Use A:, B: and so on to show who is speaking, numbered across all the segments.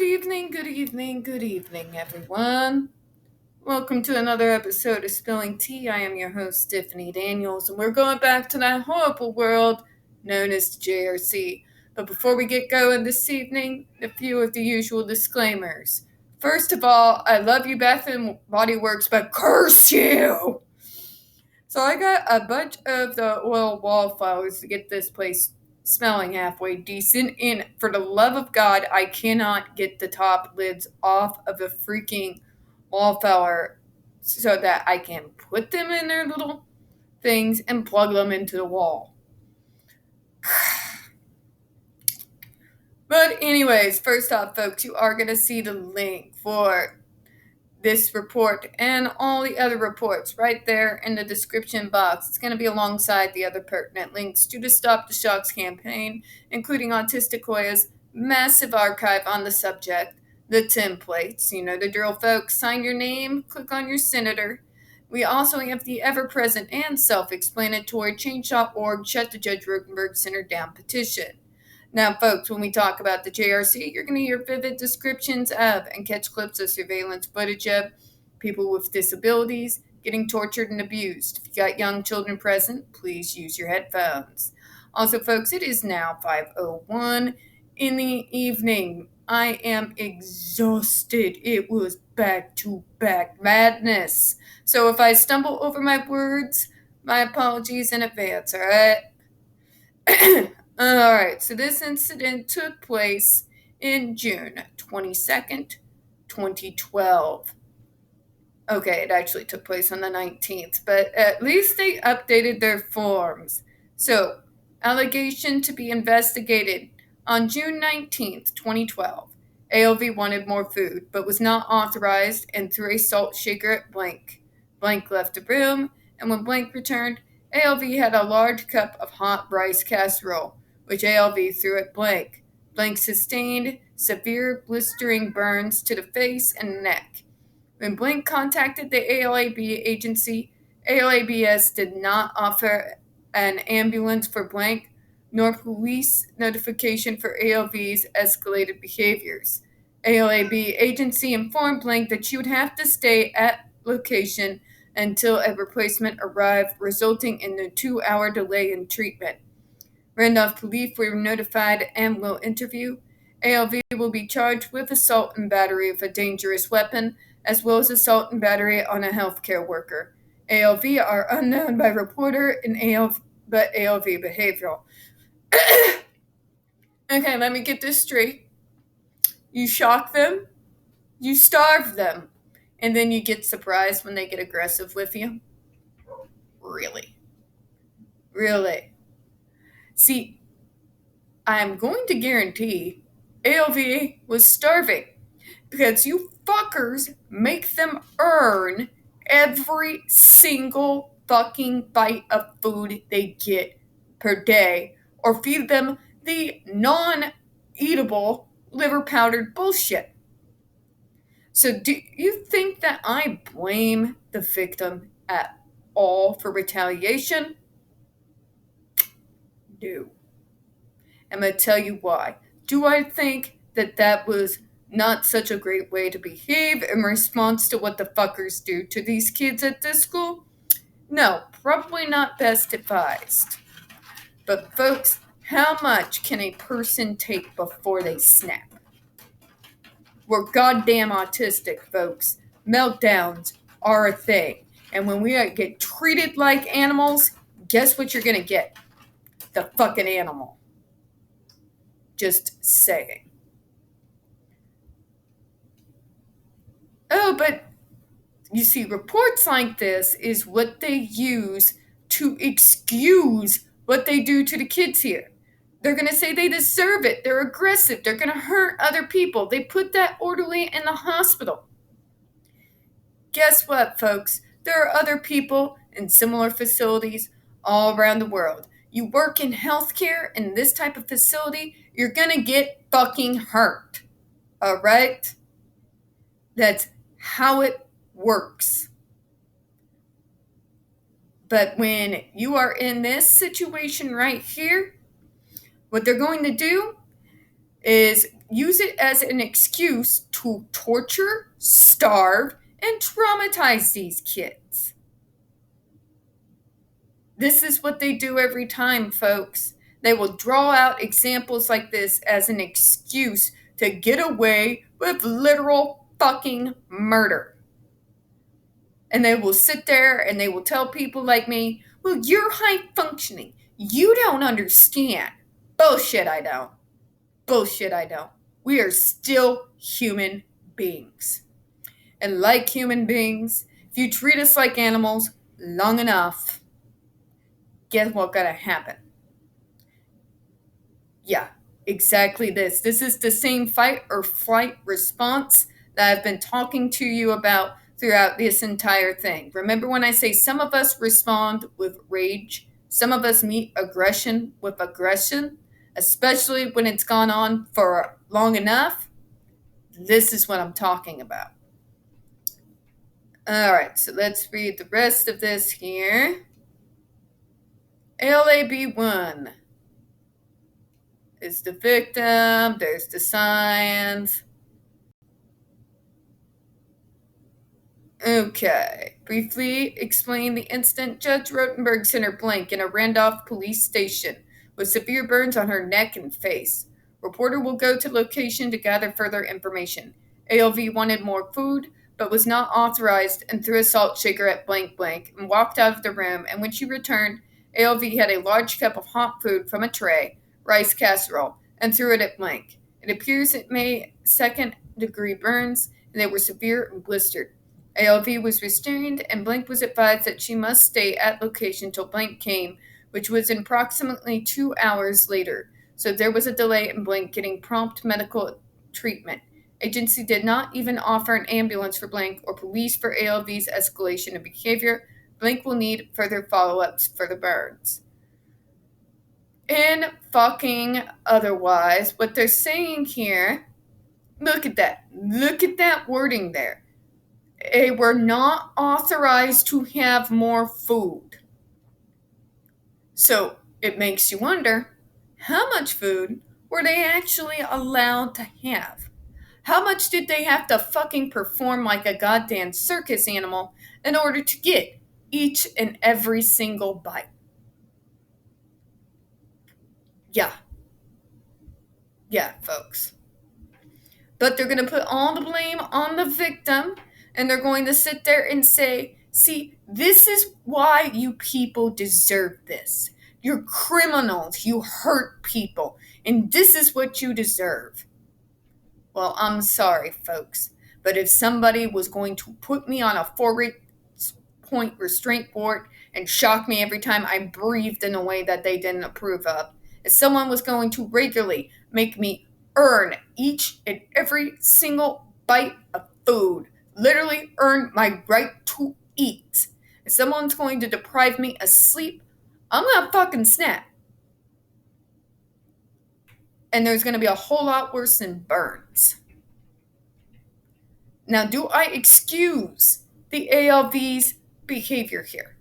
A: Good evening, everyone. Welcome to another episode of Spilling Tea. I am your host, Tiffany Daniels, and we're going back to that horrible world known as the JRC. But before we get going this evening, a few of the usual disclaimers. First of all, I love you, Bath and Body Works, but curse you! So I got a bunch of the oil wallflowers to get this place smelling halfway decent, and for the love of God, I cannot get the top lids off of the freaking wallflower so that I can put them in their little things and plug them into the wall. But anyways, first off, folks, you are going to see the link for this report and all the other reports right there in the description box. It's going to be alongside the other pertinent links to the Stop the Shocks campaign, including Autistic Hoya's massive archive on the subject, the templates, you know the drill, folks. Sign your name, click on your senator. We also have the ever-present and self-explanatory Change.org Shut the Judge Rotenberg Center Down petition. Now, folks, when we talk about the JRC, you're going to hear vivid descriptions of and catch clips of surveillance footage of people with disabilities getting tortured and abused. If you got young children present, please use your headphones. Also, folks, it is now 5:01 in the evening. I am exhausted. It was back-to-back madness. So if I stumble over my words, my apologies in advance, all right? Alright, so this incident took place in June 22nd, 2012. Okay, it actually took place on the 19th, but at least they updated their forms. So, allegation to be investigated. On June 19th, 2012, ALV wanted more food, but was not authorized and threw a salt shaker at Blank. Blank left the room, and when Blank returned, ALV had a large cup of hot rice casserole, which ALV threw at Blank. Blank sustained severe blistering burns to the face and neck. When Blank contacted the ALAB agency, ALABS did not offer an ambulance for Blank, nor police notification for ALV's escalated behaviors. ALAB agency informed Blank that she would have to stay at location until a replacement arrived, resulting in a 2-hour delay in treatment. Randolph police were notified and will interview. ALV will be charged with assault and battery with a dangerous weapon, as well as assault and battery on a healthcare worker. ALV are unknown by reporter and ALV behavioral. Okay, let me get this straight. You shock them, you starve them, and then you get surprised when they get aggressive with you? Really? Really? See, I'm going to guarantee ALV was starving because you fuckers make them earn every single fucking bite of food they get per day or feed them the non-eatable liver powdered bullshit. So do you think that I blame the victim at all for retaliation? No. I'm going to tell you why. Do I think that that was not such a great way to behave in response to what the fuckers do to these kids at this school? No, probably not best advised. But folks, how much can a person take before they snap? We're goddamn autistic, folks. Meltdowns are a thing. And when we get treated like animals, guess what you're going to get? The fucking animal. Just saying. Oh, but you see, reports like this is what they use to excuse what they do to the kids here. They're going to say they deserve it. They're aggressive. They're going to hurt other people. They put that orderly in the hospital. Guess what, folks? There are other people in similar facilities all around the world. You work in healthcare in this type of facility, you're going to get fucking hurt. All right? That's how it works. But when you are in this situation right here, what they're going to do is use it as an excuse to torture, starve, and traumatize these kids. This is what they do every time, folks. They will draw out examples like this as an excuse to get away with literal fucking murder. And they will sit there and they will tell people like me, well, you're high functioning. You don't understand. Bullshit, I don't. Bullshit, I don't. We are still human beings. And like human beings, if you treat us like animals long enough, guess what's gonna happen? Yeah, exactly this. This is the same fight or flight response that I've been talking to you about throughout this entire thing. Remember when I say some of us respond with rage, some of us meet aggression with aggression, especially when it's gone on for long enough? This is what I'm talking about. All right, so let's read the rest of this here. LAB1 is the victim. There's the signs. Okay. Briefly explain the incident. Judge Rotenberg sent her blank in a Randolph police station with severe burns on her neck and face. Reporter will go to location to gather further information. ALV wanted more food, but was not authorized and threw a salt shaker at blank blank and walked out of the room. And when she returned, ALV had a large cup of hot food from a tray, rice casserole, and threw it at blank. It appears it made second-degree burns, and they were severe and blistered. ALV was restrained, and Blank was advised that she must stay at location till Blank came, which was approximately 2 hours later. So there was a delay in Blank getting prompt medical treatment. Agency did not even offer an ambulance for Blank or police for ALV's escalation of behavior. Blank will need further follow-ups for the burns. In fucking otherwise, what they're saying here, look at that. Look at that wording there. They were not authorized to have more food. So it makes you wonder, how much food were they actually allowed to have? How much did they have to fucking perform like a goddamn circus animal in order to get each and every single bite? Yeah, folks. But they're going to put all the blame on the victim, and they're going to sit there and say, see, this is why you people deserve this. You're criminals. You hurt people. And this is what you deserve. Well, I'm sorry, folks. But if somebody was going to put me on a 4-point restraint board and shock me every time I breathed in a way that they didn't approve of, if someone was going to regularly make me earn each and every single bite of food, literally earn my right to eat, if someone's going to deprive me of sleep, I'm gonna fucking snap. And there's gonna be a whole lot worse than burns. Now, do I excuse the ALV's behavior here?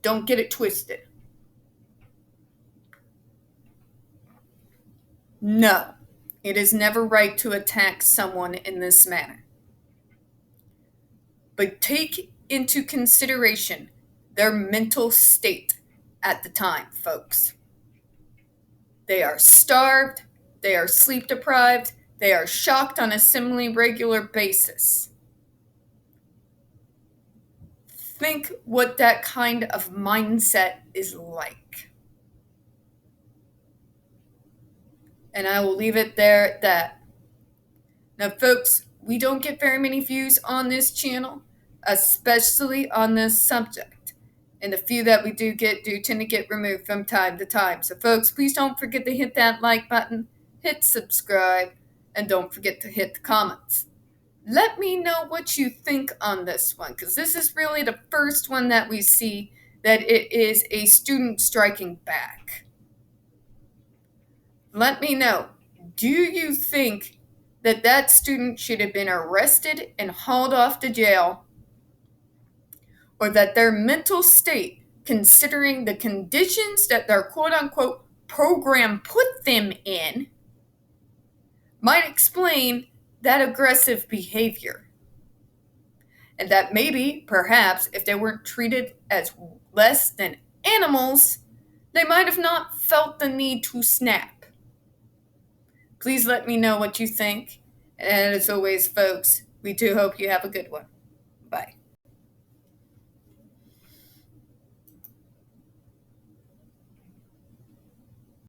A: Don't get it twisted. No, it is never right to attack someone in this manner. But take into consideration their mental state at the time, folks. They are starved, they are sleep deprived, they are shocked on a semi-regular basis. Think what that kind of mindset is like. And I will leave it there at that. Now, folks, we don't get very many views on this channel, especially on this subject. And the few that we do get do tend to get removed from time to time. So, folks, please don't forget to hit that like button, hit subscribe, and don't forget to hit the comments. Let me know what you think on this one, because this is really the first one that we see that it is a student striking back. Let me know, do you think that that student should have been arrested and hauled off to jail, or that their mental state, considering the conditions that their quote-unquote program put them in, might explain that aggressive behavior. And that maybe, perhaps, if they weren't treated as less than animals, they might have not felt the need to snap. Please let me know what you think. And as always, folks, we do hope you have a good one. Bye.